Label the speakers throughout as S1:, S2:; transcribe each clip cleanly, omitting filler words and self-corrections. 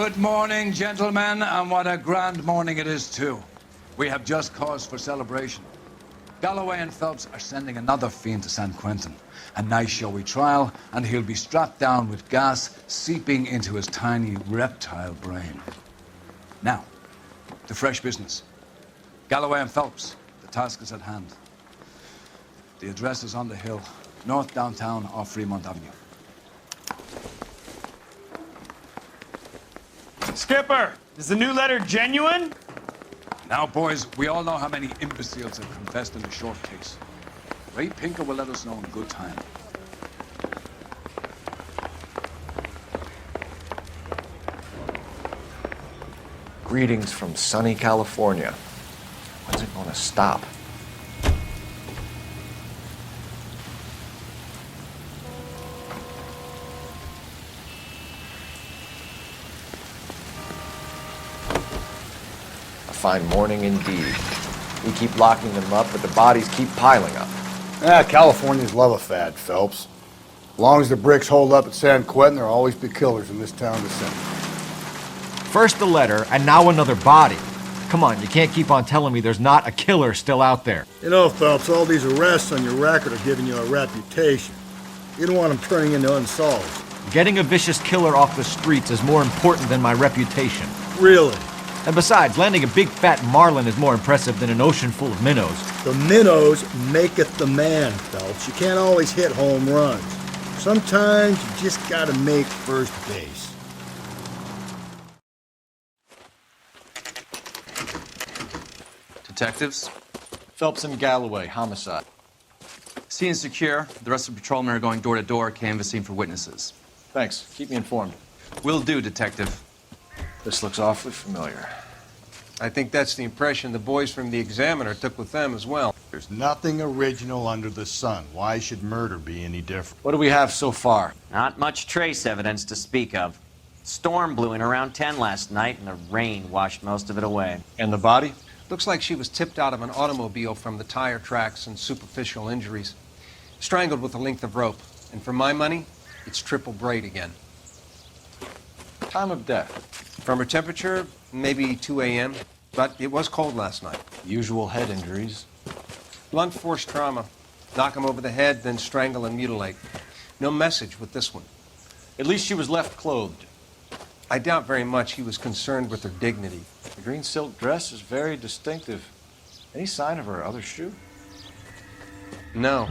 S1: Good morning, gentlemen, and what a grand morning it is, too. We have just cause for celebration. Galloway and Phelps are sending another fiend to San Quentin. A nice showy trial, and he'll be strapped down with gas seeping into his tiny reptile brain. Now, to fresh business. Galloway and Phelps, the task is at hand. The address is on the hill, north downtown off Fremont Avenue.
S2: Skipper, is the new letter genuine?
S1: Now, boys, we all know how many imbeciles have confessed in the short case. Ray Pinker will let us know in good time.
S3: Greetings from sunny California. When's it gonna stop? A fine morning indeed. We keep locking them up, but the bodies keep piling up.
S4: Californians love a fad, Phelps. As long as the bricks hold up at San Quentin, there'll always be killers in this town to send.
S3: First the letter, and now another body. Come on, you can't keep on telling me there's not a killer still out there.
S4: You know, Phelps, all these arrests on your record are giving you a reputation. You don't want them turning into unsolved.
S3: Getting a vicious killer off the streets is more important than my reputation.
S4: Really?
S3: And besides, landing a big fat marlin is more impressive than an ocean full of minnows.
S4: The minnows maketh the man, Phelps. You can't always hit home runs. Sometimes you just gotta make first base.
S5: Detectives?
S3: Phelps and Galloway, homicide.
S5: Scene is secure. The rest of the patrolmen are going door to door, canvassing for witnesses.
S3: Thanks. Keep me informed.
S5: Will do, Detective.
S3: This looks awfully familiar.
S6: I think that's the impression the boys from the Examiner took with them as well.
S4: There's nothing original under the sun. Why should murder be any different?
S3: What do we have so far?
S7: Not much trace evidence to speak of. Storm blew in around 10 last night, and the rain washed most of it away.
S3: And the body?
S6: Looks like she was tipped out of an automobile from the tire tracks and superficial injuries. Strangled with a length of rope. And for my money, it's triple braid again.
S3: Time of death?
S6: From her temperature, maybe 2 a.m., but it was cold last night.
S3: Usual head injuries.
S6: Blunt force trauma. Knock him over the head, then strangle and mutilate. No message with this one.
S3: At least she was left clothed.
S6: I doubt very much he was concerned with her dignity.
S3: The green silk dress is very distinctive. Any sign of her other shoe?
S6: No.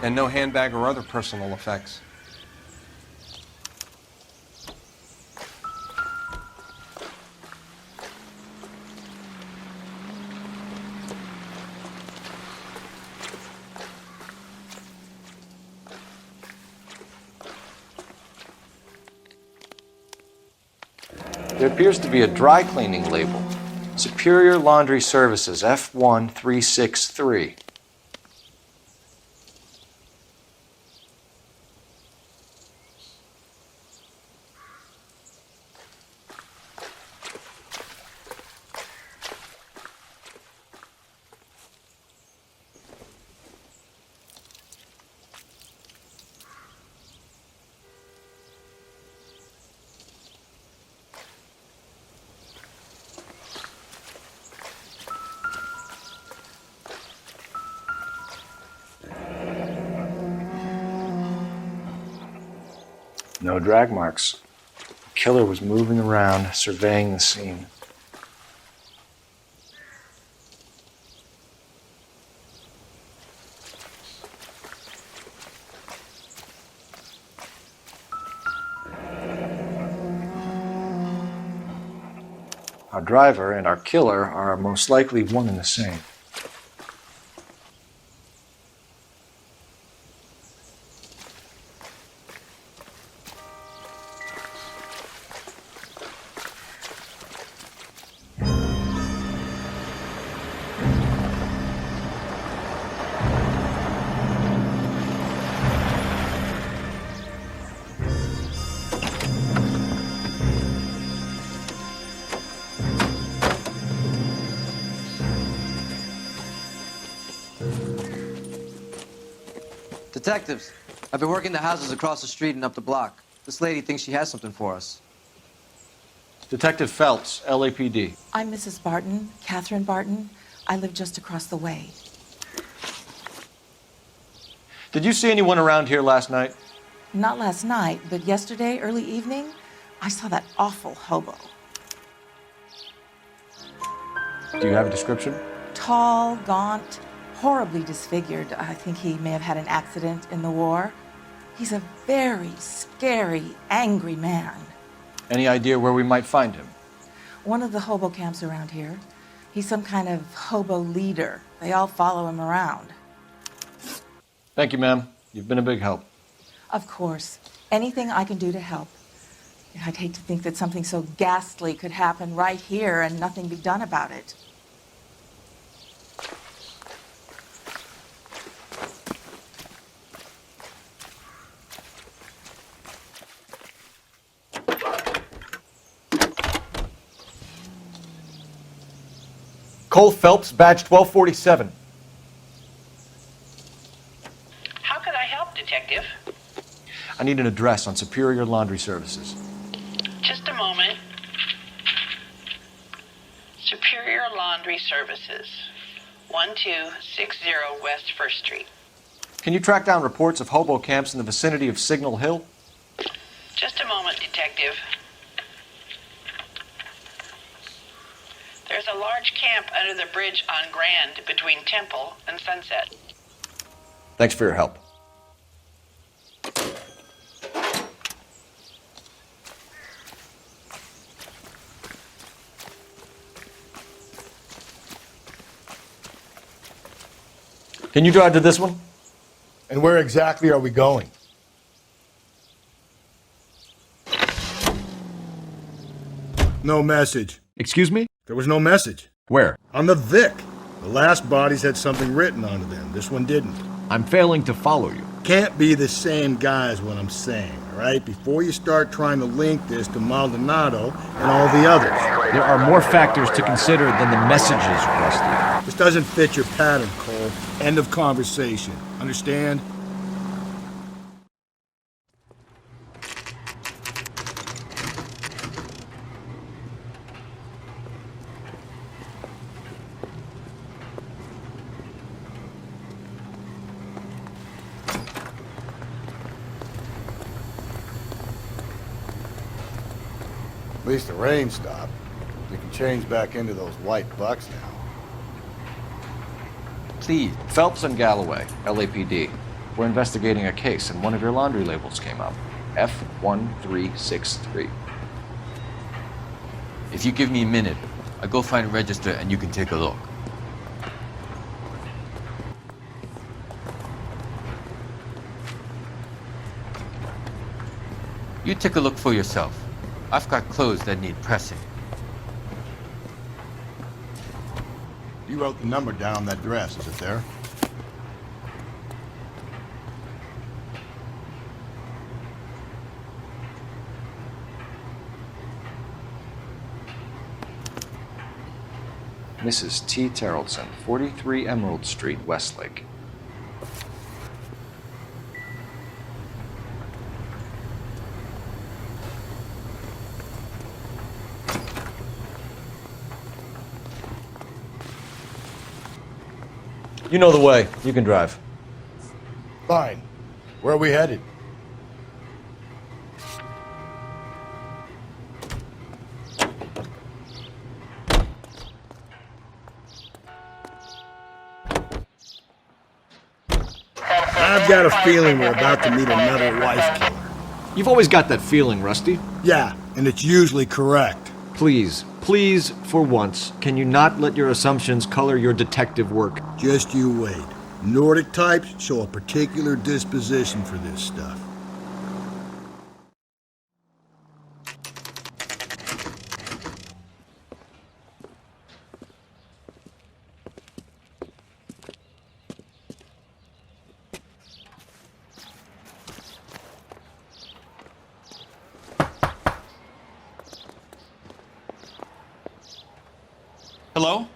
S6: And no handbag or other personal effects.
S3: There appears to be a dry cleaning label. Superior Laundry Services, F1363. No drag marks. The killer was moving around, surveying the scene. Our driver and our killer are most likely one and the same.
S5: Detectives, I've been working the houses across the street and up the block. This lady thinks she has something for us.
S3: Detective Phelps, LAPD.
S8: I'm Mrs. Barton, Catherine Barton. I live just across the way.
S3: Did you see anyone around here last night?
S8: Not last night, but yesterday, early evening, I saw that awful hobo.
S3: Do you have a description?
S8: Tall, gaunt, horribly disfigured. I think he may have had an accident in the war. He's a very scary, angry man.
S3: Any idea where we might find him?
S8: One of the hobo camps around here. He's some kind of hobo leader. They all follow him around.
S3: Thank you, ma'am. You've been a big help.
S8: Of course. Anything I can do to help. I'd hate to think that something so ghastly could happen right here and nothing be done about it.
S3: Cole Phelps, badge 1247.
S9: How can I help, Detective?
S3: I need an address on Superior Laundry Services.
S9: Just a moment. Superior Laundry Services, 1260 West 1st Street.
S3: Can you track down reports of hobo camps in the vicinity of Signal Hill?
S9: Just a moment, Detective. There's a large camp under the bridge on Grand between Temple and Sunset.
S3: Thanks for your help. Can you drive to this one?
S4: And where exactly are we going? No message.
S10: Excuse me?
S4: There was no message.
S10: Where?
S4: On the Vic. The last bodies had something written onto them. This one didn't.
S10: I'm failing to follow you.
S4: Can't be the same guy is what I'm saying, all right? Before you start trying to link this to Maldonado and all the others.
S10: There are more factors to consider than the messages, Rusty.
S4: This doesn't fit your pattern, Cole. End of conversation. Understand? At least the rain stopped. We can change back into those white bucks now.
S3: Please. Phelps and Galloway, LAPD. We're investigating a case, and one of your laundry labels came up. F1363.
S11: If you give me a minute, I'll go find a register and you can take a look. You take a look for yourself. I've got clothes that need pressing.
S4: You wrote the number down on that dress, is it there?
S3: Mrs. T. Terrellson, 43 Emerald Street, Westlake. You know the way. You can drive.
S4: Fine. Where are we headed? I've got a feeling we're about to meet another wife killer.
S10: You've always got that feeling, Rusty.
S4: Yeah, and it's usually correct.
S10: Please, for once, can you not let your assumptions color your detective work?
S4: Just you wait. Nordic types show a particular disposition for this stuff.
S2: Hello?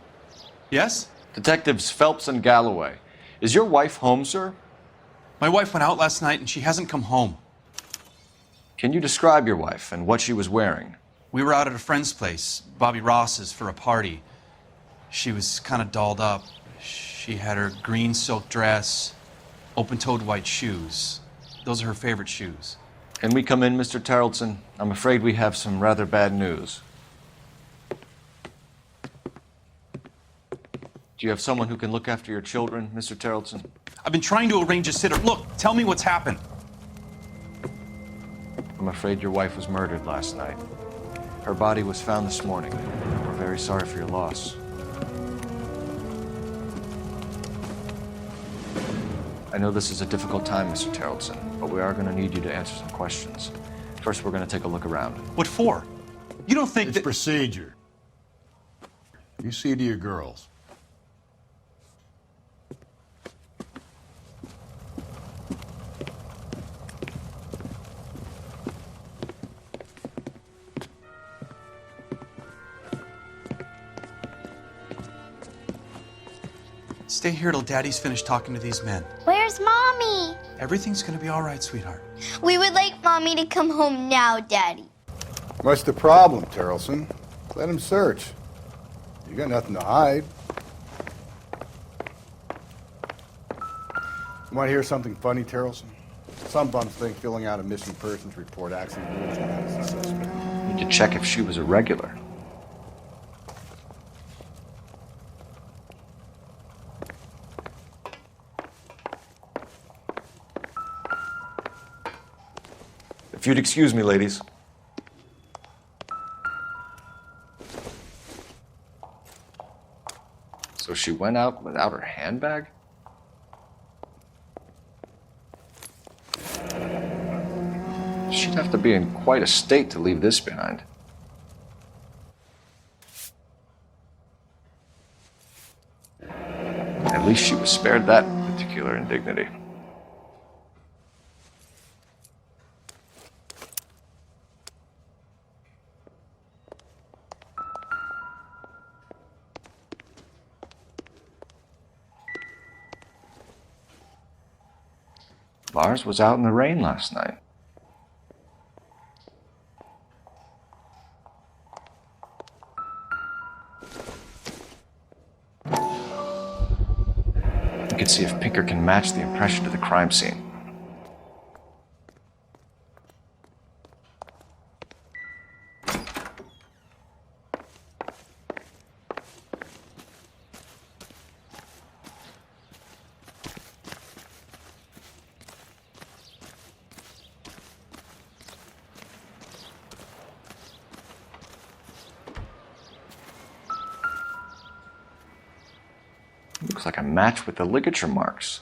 S2: Yes?
S3: Detectives Phelps and Galloway. Is your wife home, sir?
S2: My wife went out last night and she hasn't come home.
S3: Can you describe your wife and what she was wearing?
S2: We were out at a friend's place, Bobby Ross's, for a party. She was kind of dolled up. She had her green silk dress, open-toed white shoes. Those are her favorite shoes.
S3: Can we come in, Mr. Tarleton? I'm afraid we have some rather bad news. Do you have someone who can look after your children, Mr. Tarleton?
S2: I've been trying to arrange a sitter. Look, tell me what's happened.
S3: I'm afraid your wife was murdered last night. Her body was found this morning. We're very sorry for your loss. I know this is a difficult time, Mr. Tarleton, but we are going to need you to answer some questions. First, we're going to take a look around.
S2: What for? You don't think
S4: It's
S2: that...
S4: procedure. You see to your girls.
S2: Stay here till Daddy's finished talking to these men.
S12: Where's Mommy?
S2: Everything's gonna be all right, sweetheart.
S12: We would like Mommy to come home now, Daddy.
S4: What's the problem, Tarleton? Let him search. You got nothing to hide. Want to hear something funny, Tarleton? Some bums think filling out a missing persons report actually rules one out as a suspect.
S3: Need to check if she was a regular. If you'd excuse me, ladies. So she went out without her handbag? She'd have to be in quite a state to leave this behind. At least she was spared that particular indignity. Lars was out in the rain last night. You can see if Pinker can match the impression to the crime scene. Looks like a match with the ligature marks.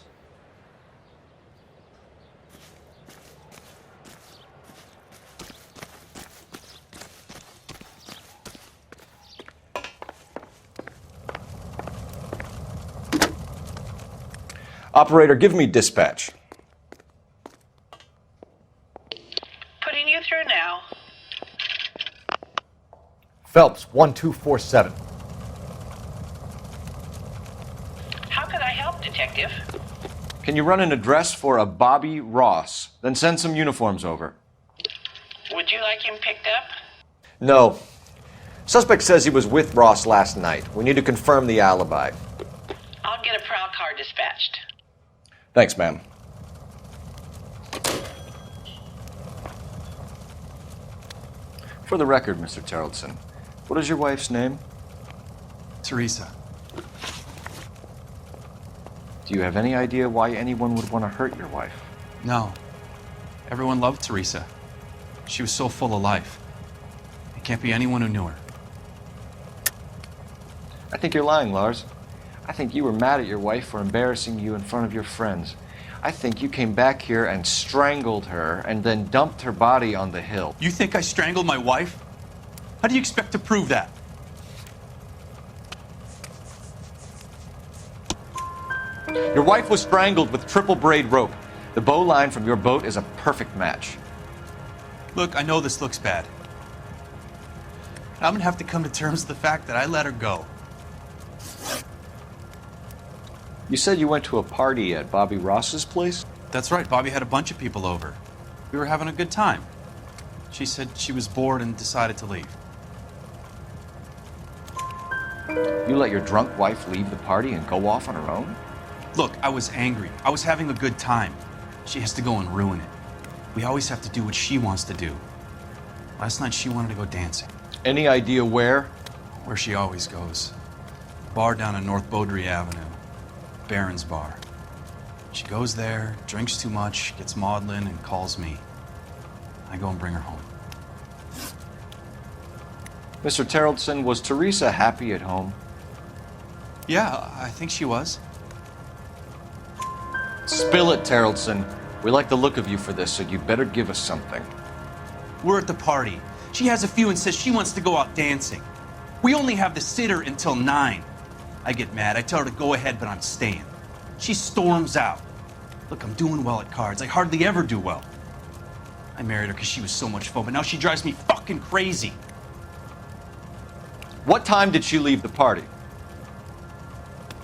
S3: Operator, give me dispatch.
S9: Putting you through now.
S10: Phelps, 1247.
S9: How could I help, Detective?
S3: Can you run an address for a Bobby Ross? Then send some uniforms over.
S9: Would you like him picked up?
S10: No. Suspect says he was with Ross last night. We need to confirm the alibi.
S9: I'll get a prowl car dispatched.
S3: Thanks, ma'am. For the record, Mr. Tarleton, what is your wife's name?
S2: Teresa.
S3: Do you have any idea why anyone would want to hurt your wife?
S2: No. Everyone loved Teresa. She was so full of life. It can't be anyone who knew her.
S3: I think you're lying, Lars. I think you were mad at your wife for embarrassing you in front of your friends. I think you came back here and strangled her and then dumped her body on the hill.
S2: You think I strangled my wife? How do you expect to prove that?
S3: Your wife was strangled with triple braid rope. The bow line from your boat is a perfect match.
S2: Look, I know this looks bad. I'm gonna have to come to terms with the fact that I let her go.
S3: You said you went to a party at Bobby Ross's place?
S2: That's right, Bobby had a bunch of people over. We were having a good time. She said she was bored and decided to leave.
S3: You let your drunk wife leave the party and go off on her own?
S2: Look, I was angry. I was having a good time. She has to go and ruin it. We always have to do what she wants to do. Last night she wanted to go dancing.
S3: Any idea where?
S2: Where she always goes. Bar down on North Beaudry Avenue. Baron's Bar. She goes there, drinks too much, gets maudlin, and calls me. I go and bring her home.
S3: Mr. Terrellson, was Teresa happy at home?
S2: Yeah, I think she was.
S3: Spill it, Terrellson. We like the look of you for this, so you better give us something.
S2: We're at the party. She has a few and says she wants to go out dancing. We only have the sitter until 9. I get mad. I tell her to go ahead, but I'm staying. She storms out. Look, I'm doing well at cards. I hardly ever do well. I married her because she was so much fun, but now she drives me fucking crazy.
S3: What time did she leave the party?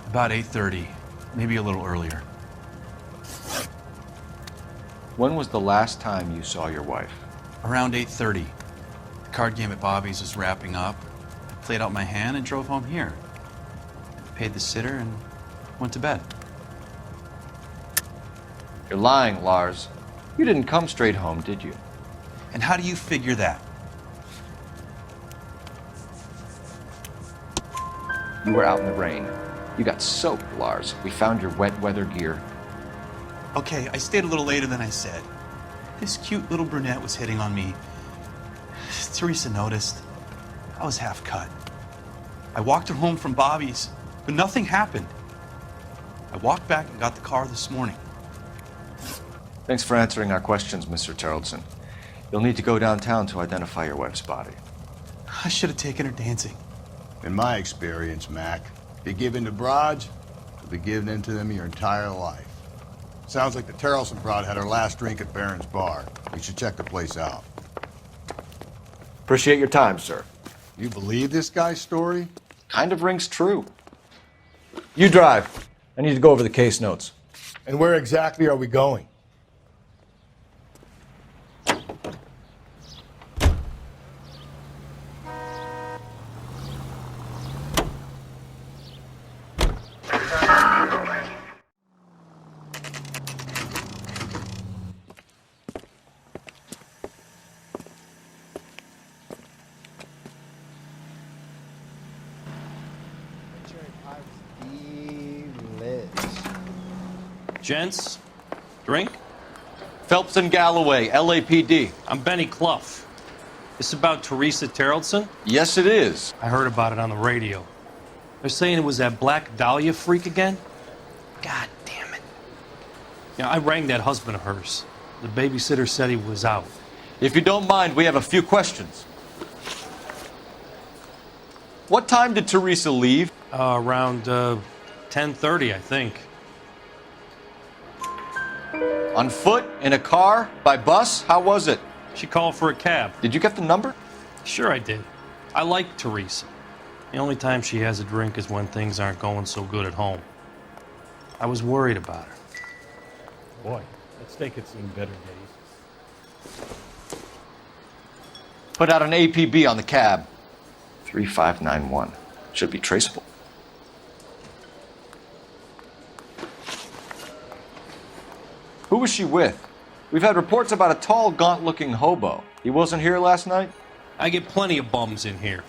S2: About 8:30, maybe a little earlier.
S3: When was the last time you saw your wife?
S2: Around 8:30. The card game at Bobby's was wrapping up. I played out my hand and drove home here. Paid the sitter and went to bed.
S3: You're lying, Lars. You didn't come straight home, did you?
S2: And how do you figure that?
S3: You were out in the rain. You got soaked, Lars. We found your wet weather gear.
S2: Okay, I stayed a little later than I said. This cute little brunette was hitting on me. Teresa noticed. I was half cut. I walked her home from Bobby's, but nothing happened. I walked back and got the car this morning.
S3: Thanks for answering our questions, Mr. Terrellson. You'll need to go downtown to identify your wife's body.
S2: I should have taken her dancing.
S4: In my experience, Mac, if you give in to broads, you'll be giving in to them your entire life. Sounds like the Terrellson broad had her last drink at Baron's Bar. We should check the place out.
S3: Appreciate your time, sir.
S4: You believe this guy's story?
S3: Kind of rings true. You drive. I need to go over the case notes.
S4: And where exactly are we going?
S13: Gents, drink?
S3: Phelps and Galloway, LAPD.
S13: I'm Benny Clough. This about Teresa Terrellson?
S3: Yes, it is.
S13: I heard about it on the radio. They're saying it was that Black Dahlia freak again? God damn it. You know, I rang that husband of hers. The babysitter said he was out.
S3: If you don't mind, we have a few questions. What time did Teresa leave?
S13: Around 10:30, I think.
S3: On foot? In a car? By bus? How was it?
S13: She called for a cab.
S3: Did you get the number?
S13: Sure I did. I like Teresa. The only time she has a drink is when things aren't going so good at home. I was worried about her.
S14: Boy, that steak had seen better days.
S3: Put out an APB on the cab. 3591. Should be traceable. Who was she with? We've had reports about a tall, gaunt-looking hobo. He wasn't here last night?
S13: I get plenty of bums in here,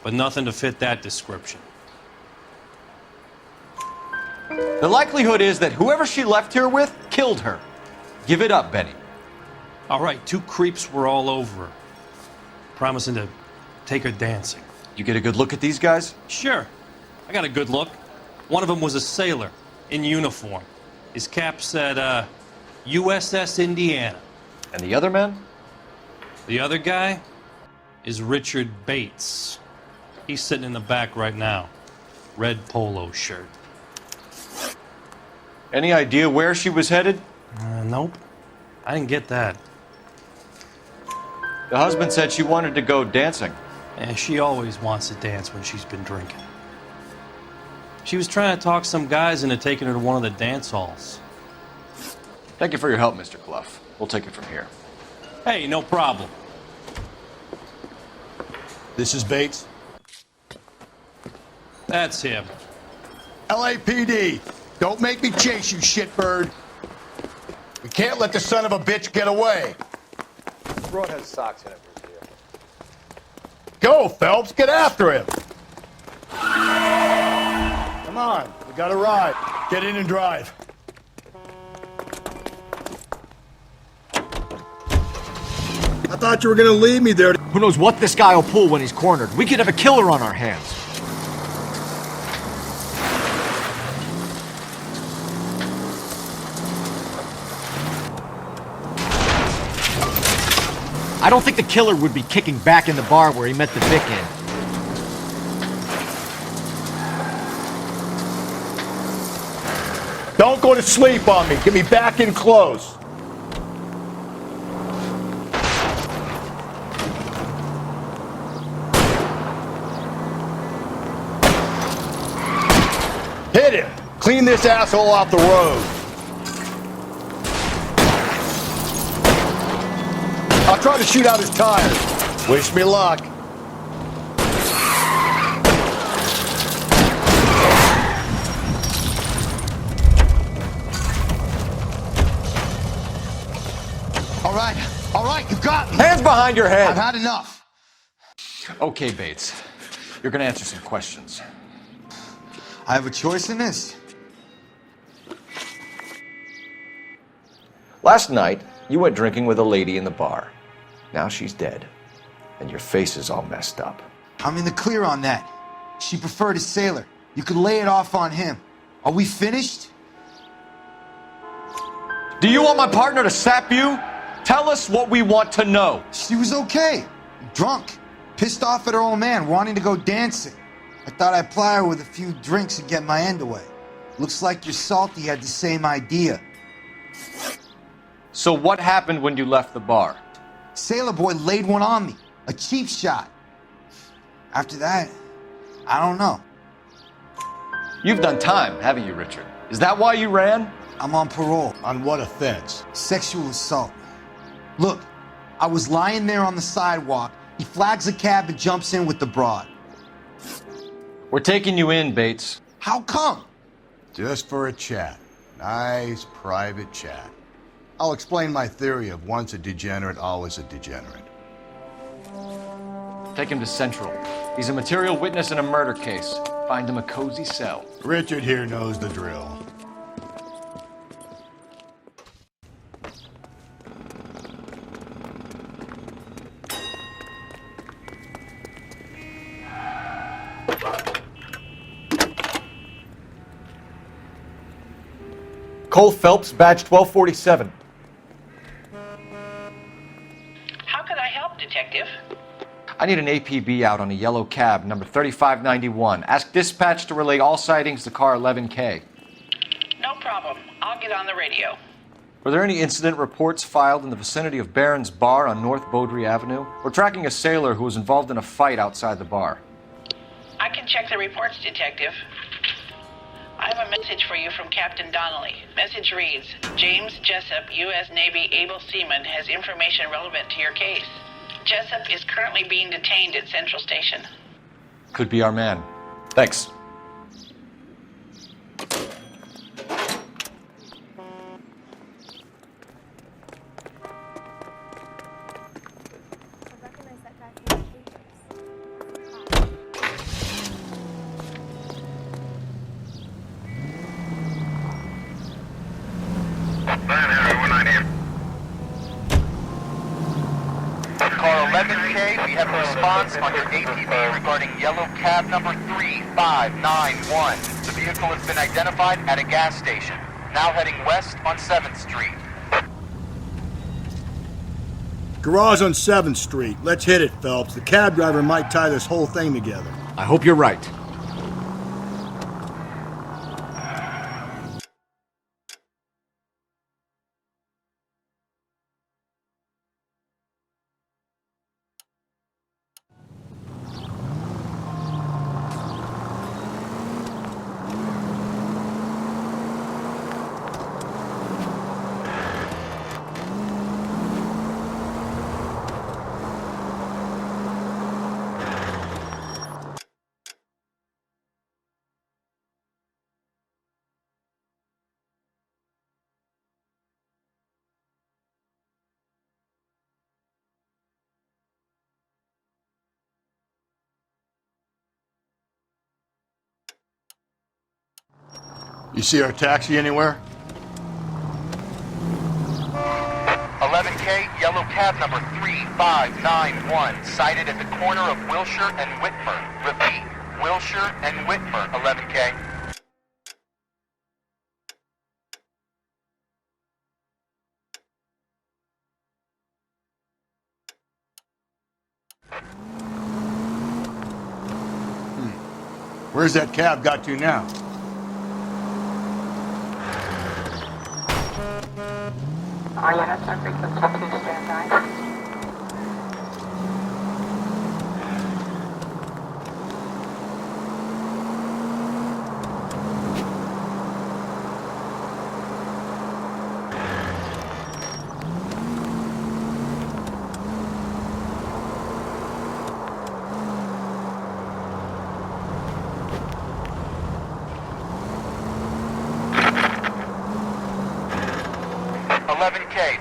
S13: but nothing to fit that description.
S3: The likelihood is that whoever she left here with killed her. Give it up, Benny.
S13: All right, 2 creeps were all over her, promising to take her dancing.
S3: You get a good look at these guys?
S13: Sure. I got a good look. One of them was a sailor in uniform. His cap said, USS Indiana.
S3: And the other man?
S13: The other guy is Richard Bates. He's sitting in the back right now. Red polo shirt.
S3: Any idea where she was headed?
S13: Nope. I didn't get that.
S3: The husband said she wanted to go dancing.
S13: And she always wants to dance when she's been drinking. She was trying to talk some guys into taking her to one of the dance halls.
S3: Thank you for your help, Mr. Clough. We'll take it from here.
S13: Hey, no problem.
S4: This is Bates.
S13: That's him.
S4: LAPD, don't make me chase you, shitbird. We can't let the son of a bitch get away.
S3: Broad has socks in it.
S4: Go, Phelps, get after him. Come on, we got a ride. Get in and drive. I thought you were gonna leave me there.
S10: Who knows what this guy will pull when he's cornered? We could have a killer on our hands. I don't think the killer would be kicking back in the bar where he met the Vic in.
S4: Don't go to sleep on me. Get me back in close. Hit him. Clean this asshole off the road. I'll try to shoot out his tires. Wish me luck.
S1: All right, you got me.
S3: Hands behind your head.
S1: I've had enough.
S3: Okay, Bates. You're gonna answer some questions.
S15: I have a choice in this.
S3: Last night, you went drinking with a lady in the bar. Now she's dead, and your face is all messed up.
S15: I'm in the clear on that. She preferred a sailor. You could lay it off on him. Are we finished?
S3: Do you want my partner to sap you? Tell us what we want to know.
S15: She was okay. Drunk. Pissed off at her old man, wanting to go dancing. I thought I'd ply her with a few drinks and get my end away. Looks like your Salty had the same idea.
S3: So what happened when you left the bar?
S15: Sailor boy laid one on me. A cheap shot. After that, I don't know.
S3: You've done time, haven't you, Richard? Is that why you ran?
S15: I'm on parole.
S4: On what offense?
S15: Sexual assault. Look, I was lying there on the sidewalk. He flags a cab and jumps in with the broad.
S3: We're taking you in, Bates.
S15: How come?
S4: Just for a chat. Nice private chat. I'll explain my theory of once a degenerate, always a degenerate.
S3: Take him to Central. He's a material witness in a murder case. Find him a cozy cell.
S4: Richard here knows the drill.
S10: Cole Phelps, badge 1247.
S9: How can I help, Detective?
S3: I need an APB out on a yellow cab, number 3591. Ask dispatch to relay all sightings to car 11K.
S9: No problem. I'll get on the radio.
S3: Were there any incident reports filed in the vicinity of Barron's Bar on North Beaudry Avenue? We're tracking a sailor who was involved in a fight outside the bar.
S9: I can check the reports, Detective. I have a message for you from Captain Donnelly. Message reads, James Jessup, U.S. Navy able seaman, has information relevant to your case. Jessup is currently being detained at Central Station.
S3: Could be our man. Thanks.
S16: Car 11K, we have a response on your ATV regarding yellow cab number 3591. The vehicle has been identified at a gas station. Now heading west on 7th Street.
S4: Garage on 7th Street. Let's hit it, Phelps. The cab driver might tie this whole thing together.
S10: I hope you're right.
S4: You see our taxi anywhere?
S16: 11K, yellow cab number 3591, sighted at the corner of Wilshire and Whitmer. Repeat, Wilshire and Whitmer, 11K.
S4: Where's that cab got to now?
S9: All units are frequency 2 standby.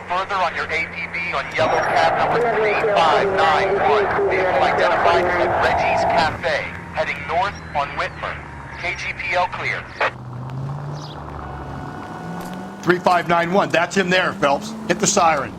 S16: Further on your APB on yellow cab number 3591. Vehicle identified at Reggie's Cafe, heading north on Whitmer. KGPL clear.
S4: 3591, that's him there, Phelps. Hit the siren.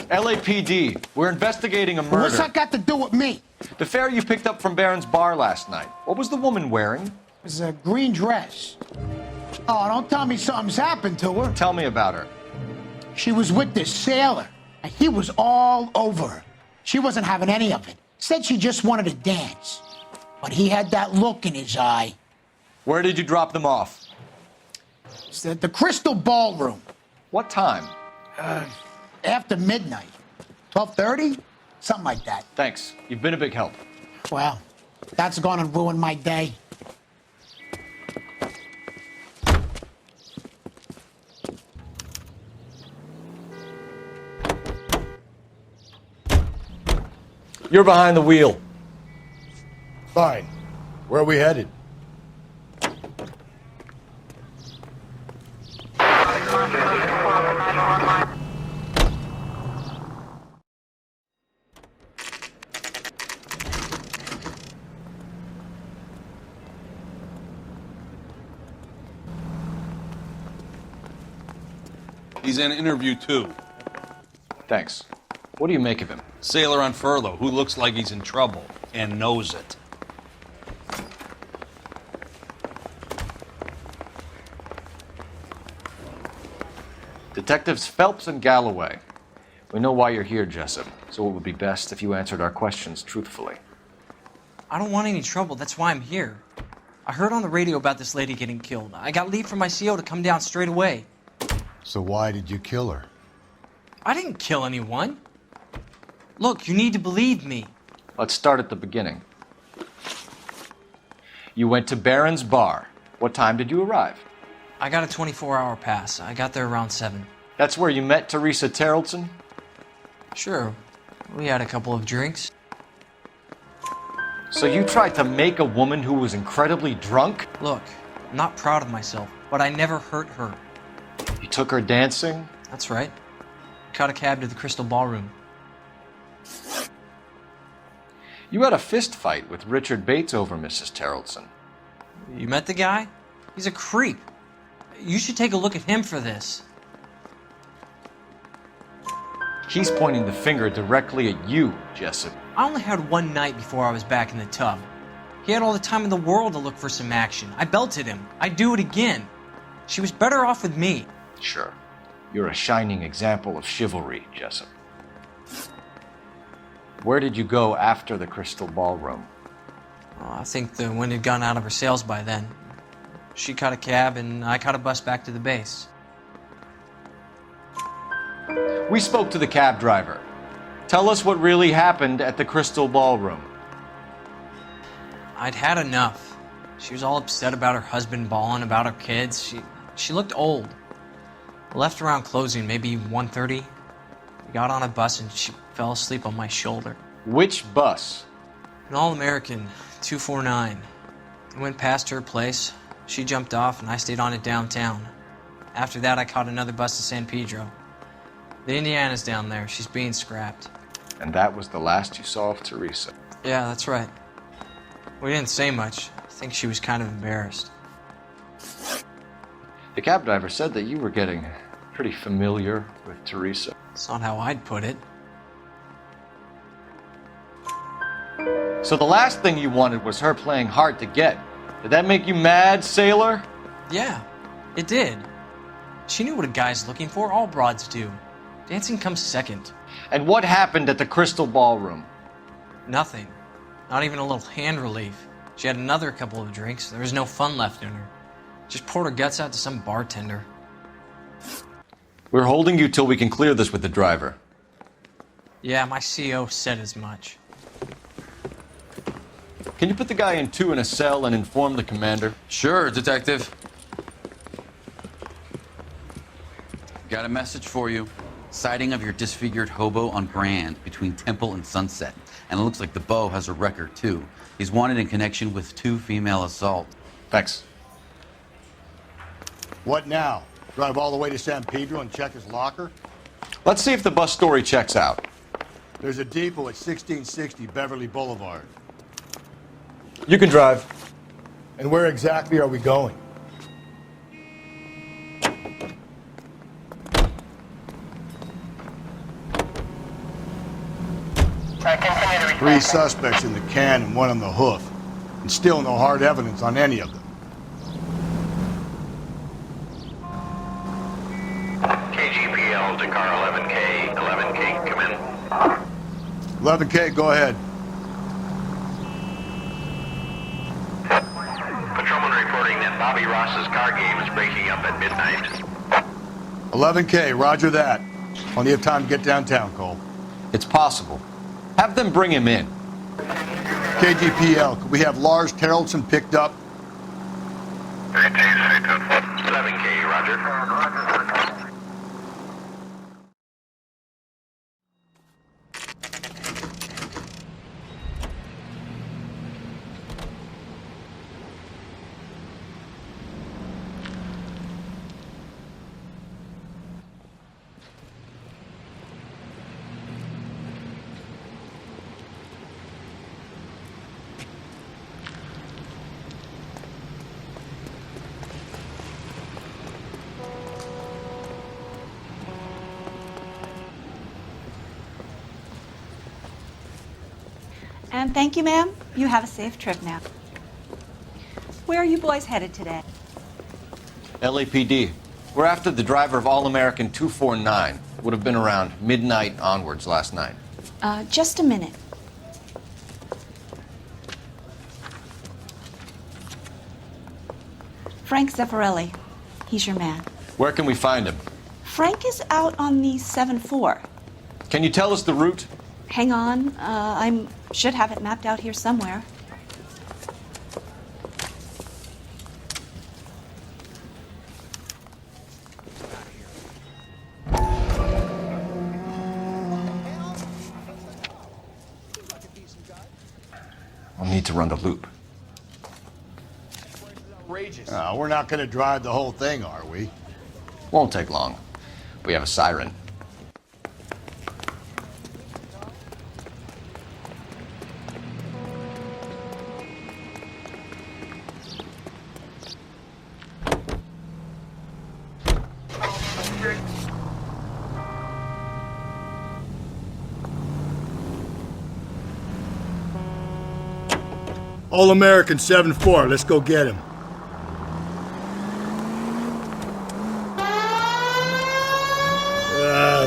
S3: LAPD, we're investigating a murder.
S17: What's that got to do with me?
S3: The fare you picked up from Barron's bar last night. What was the woman wearing?
S17: It was a green dress. Oh, don't tell me something's happened to her.
S3: Tell me about her.
S17: She was with this sailor, and he was all over her. She wasn't having any of it. Said she just wanted to dance. But he had that look in his eye.
S3: Where did you drop them off?
S17: It's at the Crystal Ballroom.
S3: What time?
S17: After midnight. 12:30? Something like that.
S3: Thanks. You've been a big help.
S17: Well, that's gonna ruin my day.
S10: You're behind the wheel.
S4: Fine. Where are we headed?
S18: He's in interview 2.
S3: Thanks. What do you make of him?
S18: Sailor on furlough who looks like he's in trouble and knows it.
S3: Detectives Phelps and Galloway. We know why you're here, Jessup, so it would be best if you answered our questions truthfully.
S19: I don't want any trouble. That's why I'm here. I heard on the radio about this lady getting killed. I got leave from my CO to come down straight away.
S4: So why did you kill her?
S19: I didn't kill anyone. Look, you need to believe me.
S3: Let's start at the beginning. You went to Barron's bar. What time did you arrive?
S19: I got a 24-hour pass. I got there around 7.
S3: That's where you met Teresa Terrelson?
S19: Sure. We had a couple of drinks.
S3: So you tried to make a woman who was incredibly drunk?
S19: Look, I'm not proud of myself, but I never hurt her.
S3: You took her dancing?
S19: That's right. Caught a cab to the Crystal Ballroom.
S3: You had a fist fight with Richard Bates over Mrs. Terrelson.
S19: You met the guy? He's a creep. You should take a look at him for this.
S3: He's pointing the finger directly at you, Jessup.
S19: I only had one night before I was back in the tub. He had all the time in the world to look for some action. I belted him. I'd do it again. She was better off with me.
S3: Sure. You're a shining example of chivalry, Jessup. Where did you go after the Crystal Ballroom?
S19: I think the wind had gone out of her sails by then. She caught a cab and I caught a bus back to the base.
S3: We spoke to the cab driver. Tell us what really happened at the Crystal Ballroom.
S19: I'd had enough. She was all upset about her husband bawling about her kids. She looked old. I left around closing, maybe 1:30. We got on a bus and she fell asleep on my shoulder.
S3: Which bus?
S19: An All-American 249. I went past her place. She jumped off and I stayed on it downtown. After that, I caught another bus to San Pedro. The Indiana's down there. She's being scrapped.
S3: And that was the last you saw of Teresa.
S19: Yeah, that's right. We didn't say much. I think she was kind of embarrassed.
S3: The cab driver said that you were getting pretty familiar with Teresa.
S19: It's not how I'd put it.
S3: So the last thing you wanted was her playing hard to get. Did that make you mad, sailor?
S19: Yeah, it did. She knew what a guy's looking for. All broads do. Dancing comes second.
S3: And what happened at the Crystal Ballroom?
S19: Nothing. Not even a little hand relief. She had another couple of drinks. There was no fun left in her. Just poured her guts out to some bartender.
S3: We're holding you till we can clear this with the driver.
S19: Yeah, my CO said as much.
S3: Can you put the guy in two in a cell and inform the commander?
S5: Sure, Detective. Got a message for you. Sighting of your disfigured hobo on Grand between Temple and Sunset. And it looks like the Beau has a record, too. He's wanted in connection with 2 female assaults.
S3: Thanks.
S4: What now? Drive all the way to San Pedro and check his locker?
S3: Let's see if the bus story checks out.
S4: There's a depot at 1660 Beverly Boulevard.
S3: You can drive.
S4: And where exactly are we going? Three suspects in the can and 1 on the hoof. And still no hard evidence on any of them.
S16: KGPL to car 11K. 11K, come in.
S4: 11K, go ahead.
S16: Patrolman reporting that Bobby Ross's car game is breaking up at midnight.
S4: 11K, roger that. Plenty of time to get downtown, Cole.
S3: It's possible. Have them bring him in.
S4: KGPL, could we have Lars Terrellson picked up?
S16: 11K, roger.
S20: And thank you, ma'am. You have a safe trip now. Where are you boys headed today?
S3: LAPD. We're after the driver of All-American 249. Would have been around midnight onwards last night.
S20: Just a minute. Frank Zeffirelli. He's your man.
S3: Where can we find him?
S20: Frank is out on the 7-4.
S3: Can you tell us the route?
S20: Hang on. I should have it mapped out here somewhere.
S3: I'll need to run the loop.
S4: We're not going to drive the whole thing, are we?
S3: Won't take long. We have a siren.
S4: All-American 7-4, let's go get him.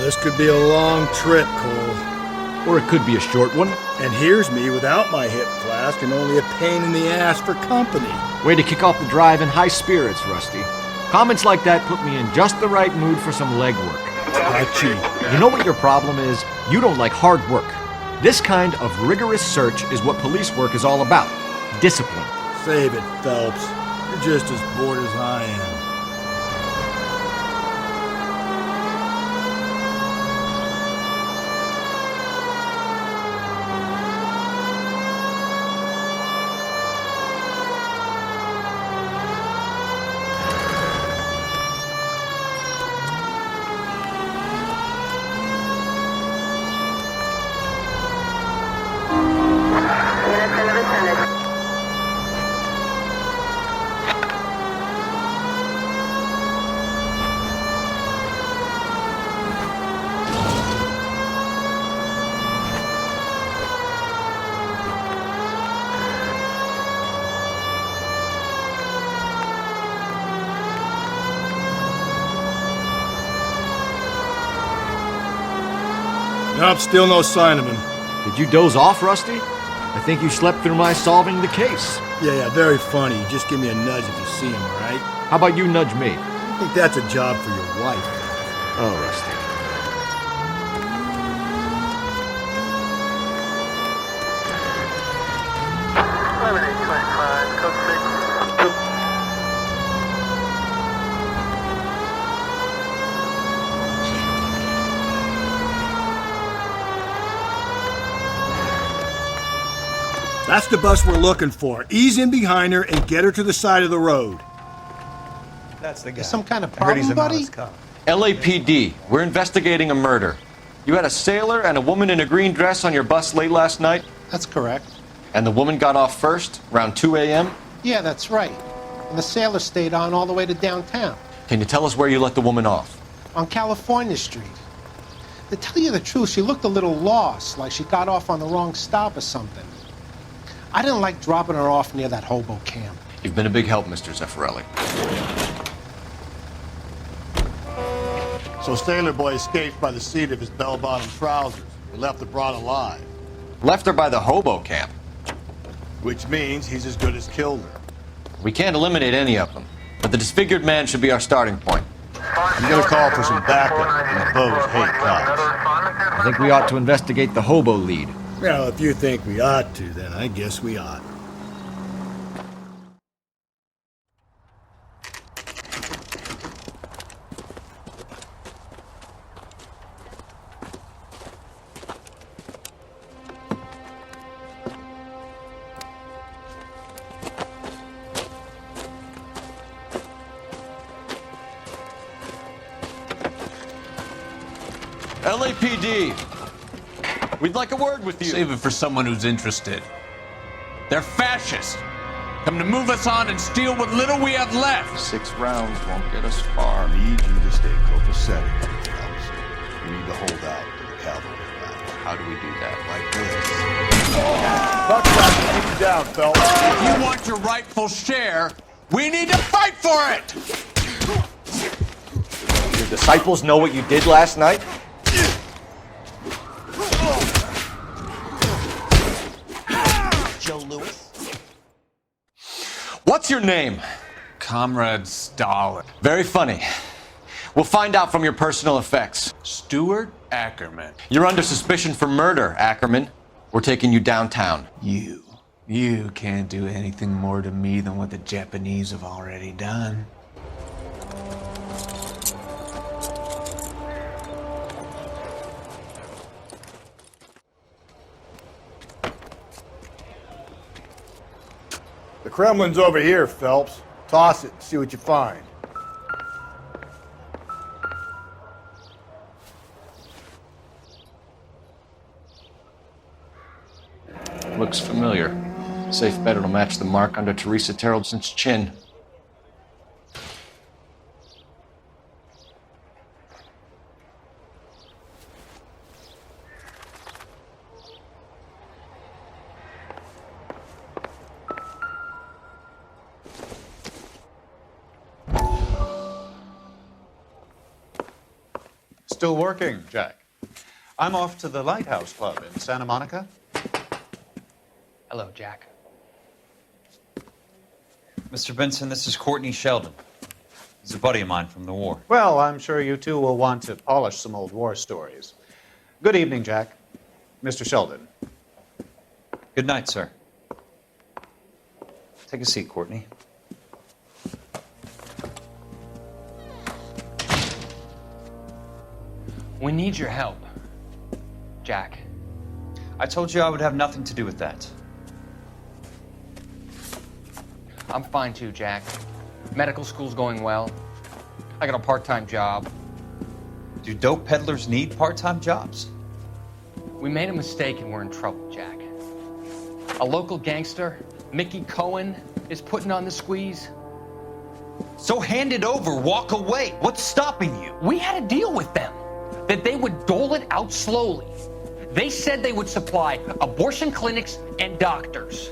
S4: This could be a long trip, Cole.
S10: Or it could be a short one.
S4: And here's me without my hip flask and only a pain in the ass for company.
S10: Way to kick off the drive in high spirits, Rusty. Comments like that put me in just the right mood for some legwork. You know what your problem is? You don't like hard work. This kind of rigorous search is what police work is all about. Discipline.
S4: Save it, Phelps. You're just as bored as I am. Nope, still no sign of him.
S10: Did you doze off, Rusty? I think you slept through my solving the case.
S4: Yeah, very funny. Just give me a nudge if you see him, all right?
S10: How about you nudge me?
S4: I think that's a job for your wife.
S10: Oh, Rusty.
S4: That's the bus we're looking for. Ease in behind her and get her to the side of the road.
S17: That's the guy. Some kind of problem, buddy?
S3: LAPD, we're investigating a murder. You had a sailor and a woman in a green dress on your bus late last night?
S17: That's correct.
S3: And the woman got off first, around 2 a.m.?
S17: Yeah, that's right. And the sailor stayed on all the way to downtown.
S3: Can you tell us where you let the woman off?
S17: On California Street. To tell you the truth, she looked a little lost, like she got off on the wrong stop or something. I didn't like dropping her off near that hobo camp.
S3: You've been a big help, Mr. Zeffirelli.
S4: So Sailor Boy escaped by the seat of his bell-bottom trousers. He left the broad alive.
S3: Left her by the hobo camp.
S4: Which means he's as good as killed her.
S3: We can't eliminate any of them, but the disfigured man should be our starting point.
S4: I'm gonna call for some backup. The Bows hate cops.
S10: I think we ought to investigate the hobo lead.
S4: Well, if you think we ought to, then I guess we ought.
S3: LAPD, we'd like a word with you.
S18: Save it for someone who's interested. They're fascists. Come to move us on and steal what little we have left.
S3: 6 rounds won't get us far.
S4: I need you to stay copacetic, Phelps. You need to hold out to the cavalry battle.
S3: How do we do that?
S4: Like this. Buckshot to keep you down, Phelps.
S18: If you want your rightful share, we need to fight for it!
S3: Your disciples know what you did last night?
S17: Joe Lewis.
S3: What's your name?
S18: Comrade Stalin.
S3: Very funny. We'll find out from your personal effects.
S18: Stuart Ackerman.
S3: You're under suspicion for murder, Ackerman. We're taking you downtown.
S18: You can't do anything more to me than what the Japanese have already done.
S4: The Kremlin's over here, Phelps. Toss it and see what you find.
S3: Looks familiar. Safe bet it'll match the mark under Teresa Terrelson's chin.
S21: Still working, Jack. I'm off to the Lighthouse Club in Santa Monica.
S22: Hello, Jack. Mr. Benson, this is Courtney Sheldon.
S21: He's a buddy of mine from the war. Well, I'm sure you two will want to polish some old war stories. Good evening, Jack. Mr. Sheldon.
S2: Good night, sir. Take a seat, Courtney.
S7: We need your help, Jack.
S2: I told you I would have nothing to do with that.
S7: I'm fine too, Jack. Medical school's going well. I got a part-time job.
S2: Do dope peddlers need part-time jobs?
S7: We made a mistake and we're in trouble, Jack. A local gangster, Mickey Cohen, is putting on the squeeze.
S2: So hand it over, walk away. What's stopping you?
S7: We had a deal with them that they would dole it out slowly. They said they would supply abortion clinics and doctors,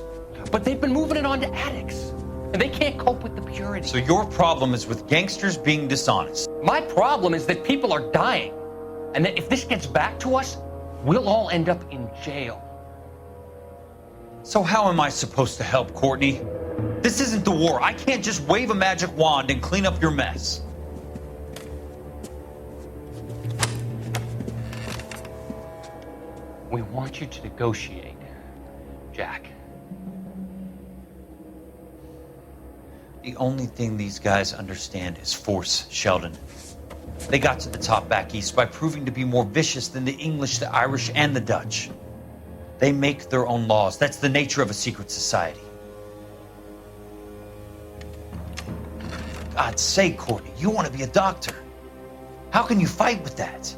S7: but they've been moving it on to addicts, and they can't cope with the purity.
S2: So your problem is with gangsters being dishonest.
S7: My problem is that people are dying, and that if this gets back to us, we'll all end up in jail.
S2: So how am I supposed to help, Courtney? This isn't the war. I can't just wave a magic wand and clean up your mess.
S7: We want you to negotiate, Jack.
S2: The only thing these guys understand is force, Sheldon. They got to the top back east by proving to be more vicious than the English, the Irish, and the Dutch. They make their own laws. That's the nature of a secret society. God's sake, Courtney, you want to be a doctor. How can you fight with that?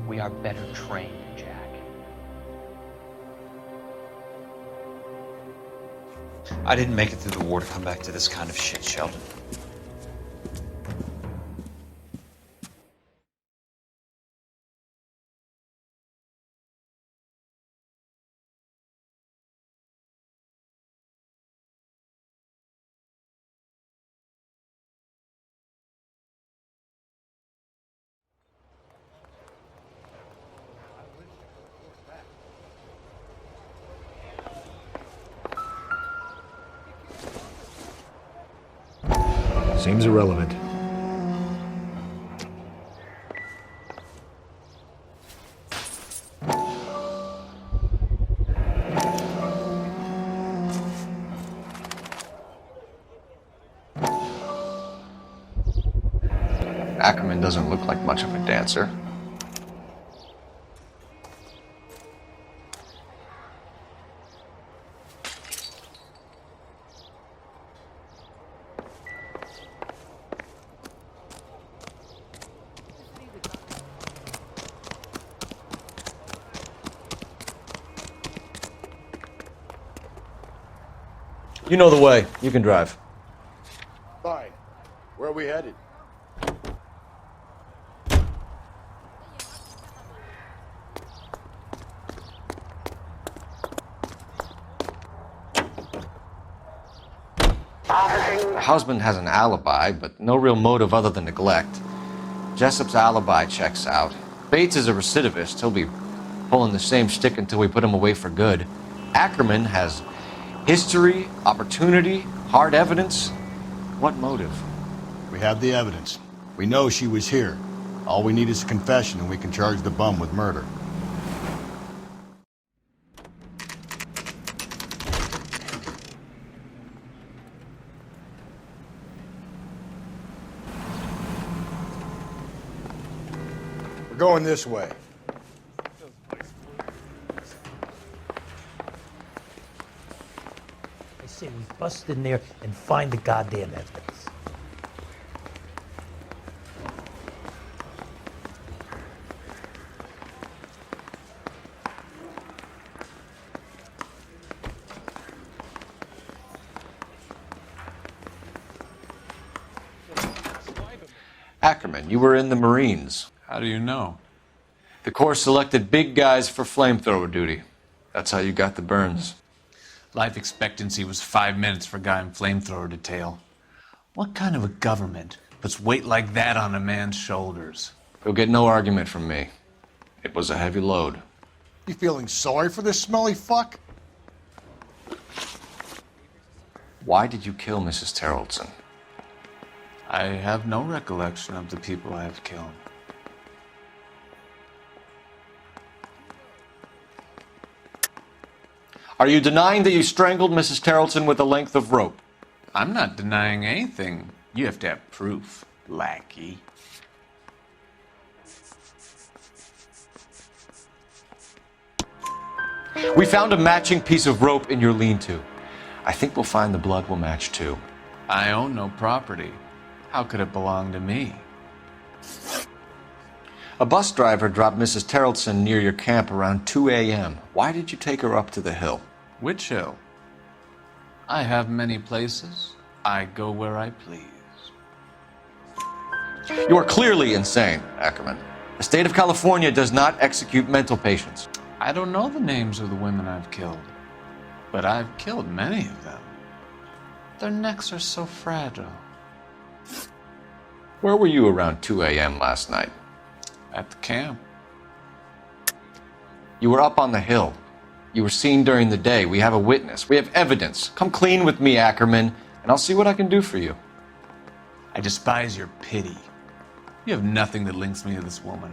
S7: We are better trained, Jack.
S2: I didn't make it through the war to come back to this kind of shit, Sheldon.
S10: Seems irrelevant.
S3: Ackerman doesn't look like much of a dancer. You know the way. You can drive.
S4: Fine. Where are we headed?
S3: The husband has an alibi, but no real motive other than neglect. Jessup's alibi checks out. Bates is a recidivist. He'll be pulling the same stick until we put him away for good. Ackerman has history, opportunity, hard evidence. What motive?
S4: We have the evidence. We know she was here. All we need is a confession and we can charge the bum with murder. We're going this way.
S14: I say we bust in there and find the goddamn evidence.
S3: Ackerman, you were in the Marines.
S18: How do you know?
S3: The Corps selected big guys for flamethrower duty. That's how you got the burns.
S18: Life expectancy was 5 minutes for a guy in flamethrower detail. What kind of a government puts weight like that on a man's shoulders?
S3: You'll get no argument from me. It was a heavy load.
S4: You feeling sorry for this smelly fuck?
S3: Why did you kill Mrs. Terrelson?
S18: I have no recollection of the people I have killed.
S3: Are you denying that you strangled Mrs. Tarleton with a length of rope?
S18: I'm not denying anything. You have to have proof, lackey.
S3: We found a matching piece of rope in your lean-to. I think we'll find the blood will match too.
S18: I own no property. How could it belong to me?
S3: A bus driver dropped Mrs. Tarleton near your camp around 2 a.m. Why did you take her up to the hill?
S18: Which hill? I have many places. I go where I please.
S3: You are clearly insane, Ackerman. The state of California does not execute mental patients.
S18: I don't know the names of the women I've killed, but I've killed many of them. Their necks are so fragile.
S3: Where were you around 2 a.m. last night?
S18: At the camp.
S3: You were up on the hill. You were seen during the day. We have a witness. We have evidence. Come clean with me, Ackerman, and I'll see what I can do for you.
S18: I despise your pity. You have nothing that links me to this woman.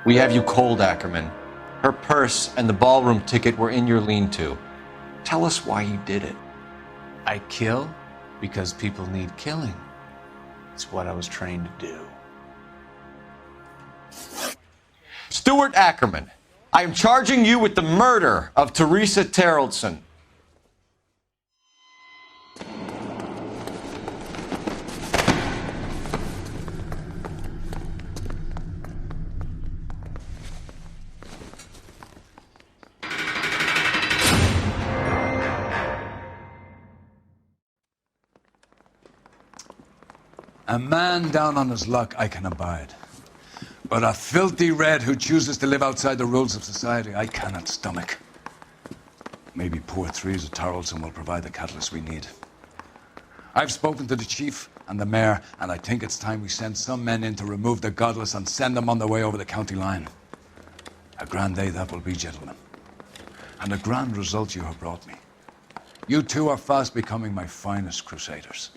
S3: We have you cold, Ackerman. Her purse and the ballroom ticket were in your lean-to. Tell us why you did it.
S18: I kill because people need killing. It's what I was trained to do.
S3: Stuart Ackerman, I am charging you with the murder of Teresa Tarleton.
S1: A man down on his luck I can abide. But a filthy red who chooses to live outside the rules of society, I cannot stomach. Maybe poor Teresa Tarleton will provide the catalyst we need. I've spoken to the chief and the mayor, and I think it's time we send some men in to remove the godless and send them on their way over the county line. A grand day that will be, gentlemen. And a grand result you have brought me. You two are fast becoming my finest crusaders.